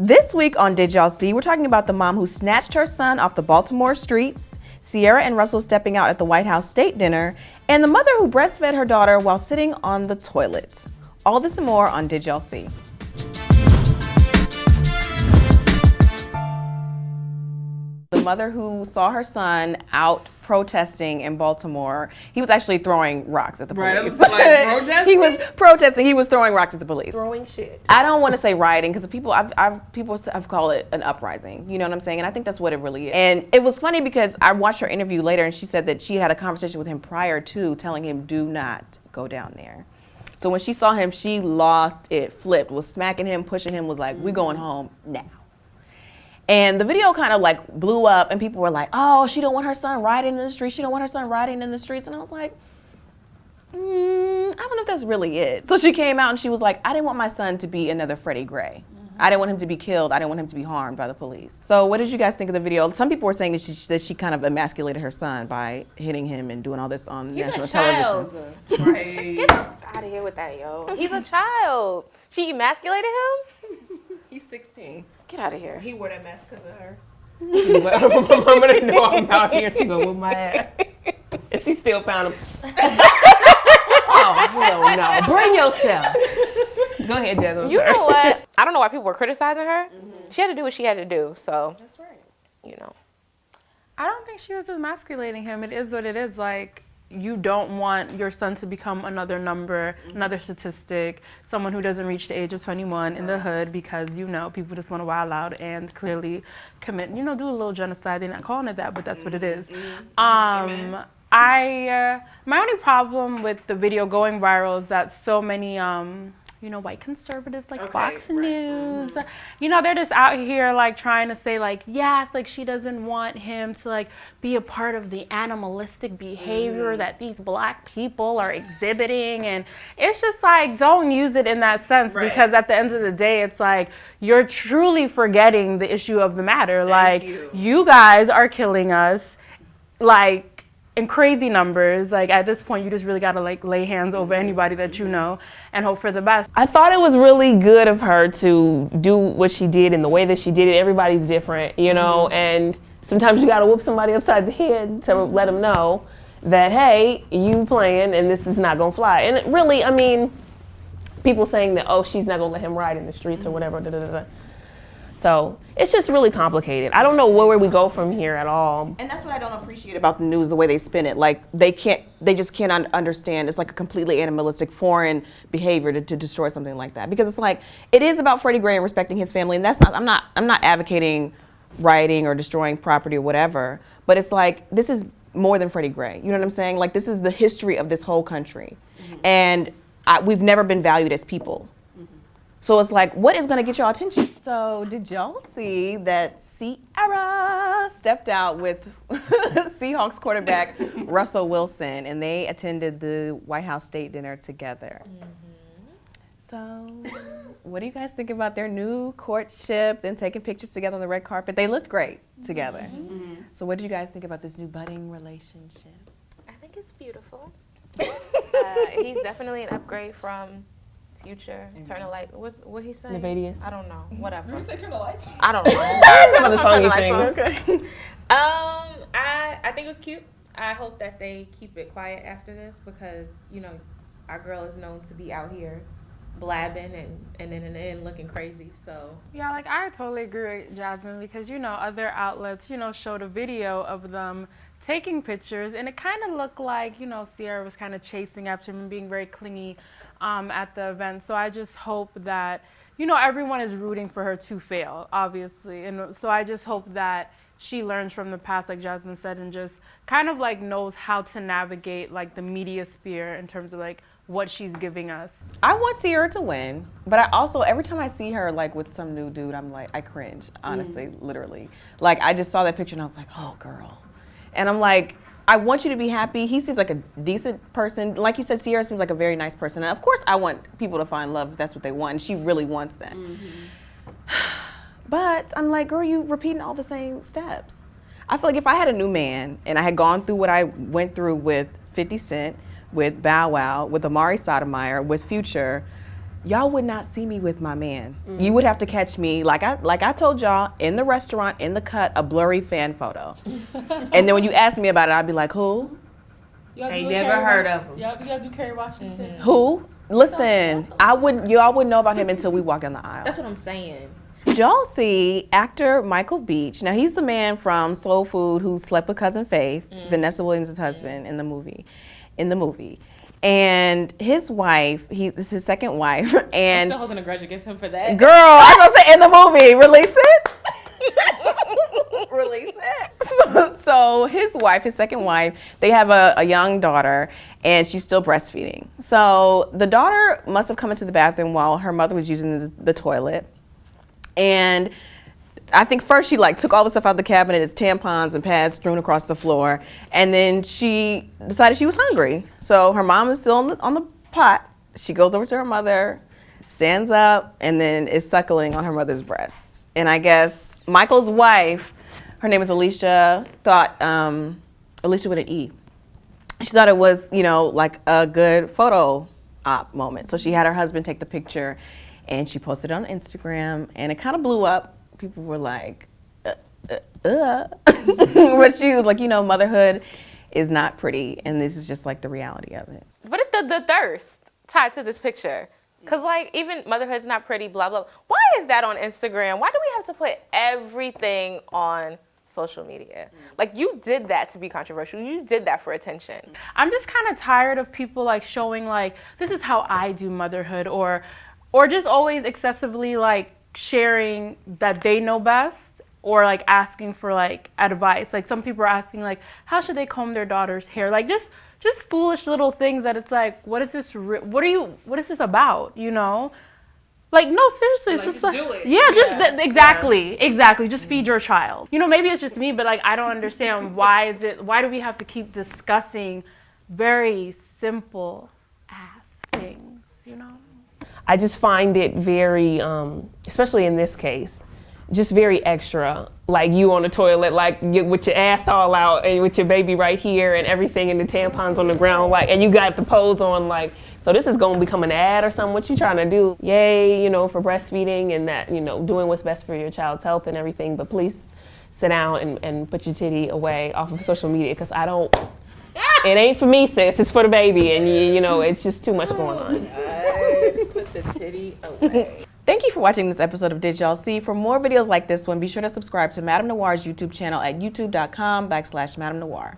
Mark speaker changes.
Speaker 1: This week on Did Y'all See, we're talking about the mom who snatched her son off the Baltimore streets, Ciara and Russell stepping out at the White House state dinner, and the mother who breastfed her daughter while sitting on the toilet. All this and more on Did Y'all See. The mother who saw her son out protesting in Baltimore, he was actually throwing rocks at the police.
Speaker 2: Right, it was like protesting?
Speaker 1: He was protesting, he was throwing rocks at the police.
Speaker 2: Throwing shit.
Speaker 1: I don't want to say rioting because people have called it an uprising, you know what I'm saying? And I think that's what it really is. And it was funny because I watched her interview later and she said that she had a conversation with him prior to telling him, do not go down there. So when she saw him, she lost it, flipped, was smacking him, pushing him, was like, we going home now. And the video kind of like blew up and people were like, oh, she don't want her son riding in the streets. She don't want her son riding in the streets. And I was like, I don't know if that's really it. So she came out and she was like, I didn't want my son to be another Freddie Gray. I didn't want him to be killed. I didn't want him to be harmed by the police. So what did you guys think of the video? Some people were saying that she kind of emasculated her son by hitting him and doing all this on national television.
Speaker 3: Right. Get out of here with that, yo. He's a child. She emasculated him?
Speaker 1: He's 16.
Speaker 3: Get out of here.
Speaker 2: He wore that mask because of her. He was like, my mama didn't know I'm out here. She gonna whip my ass. And she still found him. Oh, hell no. Bring yourself. Go ahead, Jasmine.
Speaker 3: You know what? I don't know why people were criticizing her. She had to do what she had to do, so.
Speaker 1: That's right.
Speaker 3: You know.
Speaker 4: I don't think she was emasculating him. It is what it is. Like, you don't want your son to become another number, another statistic, someone who doesn't reach the age of 21 in the hood because, you know, people just want to wild out and clearly commit, you know, do a little genocide. They're not calling it that, but that's what it is. My only problem with the video going viral is that so many, you know, white conservatives like Fox News, you know, they're just out here like trying to say like, yes, like she doesn't want him to like be a part of the animalistic behavior that these black people are exhibiting. And it's just like, don't use it in that sense because at the end of the day, it's like, you're truly forgetting the issue of the matter. Like you guys are killing us like in crazy numbers. Like at this point, you just really gotta like lay hands over anybody that you know and hope for the best.
Speaker 2: I thought it was really good of her to do what she did and the way that she did it. Everybody's different, you know, and sometimes you gotta whoop somebody upside the head to let them know that, hey, you playing and this is not gonna fly. And it really, I mean, people saying that, oh, she's not gonna let him ride in the streets or whatever, da, da, da, da. So it's just really complicated. I don't know where we go from here at all.
Speaker 1: And that's what I don't appreciate about the news, the way they spin it. Like they just cannot understand. It's like a completely animalistic foreign behavior to destroy something like that. Because it's like, it is about Freddie Gray and respecting his family. And that's not, I'm not advocating rioting or destroying property or whatever. But it's like, this is more than Freddie Gray. You know what I'm saying? Like this is the history of this whole country. And we've never been valued as people. So it's like, what is going to get your attention? So did y'all see that Ciara stepped out with Seahawks quarterback Russell Wilson and they attended the White House state dinner together? So what do you guys think about their new courtship and taking pictures together on the red carpet? They looked great together. So what do you guys think about this new budding relationship?
Speaker 3: I think it's beautiful. He's definitely an upgrade from Future, Turn the Light. What he saying?
Speaker 2: Nevadius.
Speaker 3: I don't know. Whatever.
Speaker 1: You say Turn the Lights?
Speaker 3: I don't know.
Speaker 2: That's about the song you sing.
Speaker 1: Okay.
Speaker 3: I think it was cute. I hope that they keep it quiet after this because, you know, our girl is known to be out here blabbing and then in the end looking crazy. So
Speaker 4: Yeah, like I totally agree with Jasmine because, you know, other outlets, you know, showed a video of them taking pictures and it kind of looked like, you know, Ciara was kind of chasing after him and being very clingy at the event. So I just hope that, you know, everyone is rooting for her to fail, obviously. And so I just hope that she learns from the past, like Jasmine said, and just kind of like knows how to navigate like the media sphere in terms of like what she's giving us.
Speaker 1: I want Ciara to win, but I also, every time I see her like with some new dude, I'm like, I cringe, honestly, literally. Like I just saw that picture and I was like, oh girl. And I'm like, I want you to be happy. He seems like a decent person. Like you said, Ciara seems like a very nice person. And of course I want people to find love if that's what they want. And she really wants that. But I'm like, girl, you repeating all the same steps. I feel like if I had a new man and I had gone through what I went through with 50 Cent, with Bow Wow, with Amari Stoudemire, with Future, y'all would not see me with my man. You would have to catch me, like I told y'all, in the restaurant, in the cut, a blurry fan photo. And then when you ask me about it, I'd be like, who?
Speaker 2: Ain't never heard of him.
Speaker 4: Yep, you gotta do Kerry Washington.
Speaker 1: Who? Listen, y'all wouldn't know about him until we walk down the aisle.
Speaker 3: That's what I'm saying.
Speaker 1: Did y'all see actor Michael Beach? Now, he's the man from Soul Food who slept with Cousin Faith, Vanessa Williams' husband, in the movie. And his wife, this is his second wife, and
Speaker 3: I'm still holding a grudge against him for that.
Speaker 1: girl, I was gonna say in the movie, release it. Release it. So his wife, his second wife, they have a young daughter, and she's still breastfeeding. So the daughter must have come into the bathroom while her mother was using the toilet. And I think first she took all the stuff out of the cabinet, it's tampons and pads strewn across the floor. And then she decided she was hungry. So her mom is still on the pot. She goes over to her mother, stands up, and then is suckling on her mother's breasts. And I guess Michael's wife, her name is Alicia, thought, Alicia with an E. She thought it was, like a good photo op moment. So she had her husband take the picture and she posted it on Instagram, and it kind of blew up. People were like, but she was like, motherhood is not pretty, and this is just like the reality of it.
Speaker 3: But the thirst tied to this picture. Because, even motherhood's not pretty, blah, blah. Why is that on Instagram? Why do we have to put everything on social media? You did that to be controversial. You did that for attention.
Speaker 4: I'm just kind of tired of people showing this is how I do motherhood, or just always excessively sharing that they know best, or asking for advice. Some people are asking how should they comb their daughter's hair? Just foolish little things that it's what is this? What is this about? No, seriously, it's just
Speaker 2: do it.
Speaker 4: Yeah, exactly. Just feed your child. Maybe it's just me, but I don't understand why do we have to keep discussing very simple ass things?
Speaker 2: I just find it very, especially in this case, just very extra. You on the toilet, with your ass all out, and with your baby right here, and everything, and the tampons on the ground, and you got the pose on, so this is gonna become an ad or something. What you trying to do? Yay, for breastfeeding and that, doing what's best for your child's health and everything. But please sit down and put your titty away off of social media, because it ain't for me, sis. It's for the baby, and it's just too much going on.
Speaker 3: Put the titty away.
Speaker 1: Thank you for watching this episode of Did Y'all See? For more videos like this one, be sure to subscribe to Madame Noire's YouTube channel at youtube.com/MadameNoire.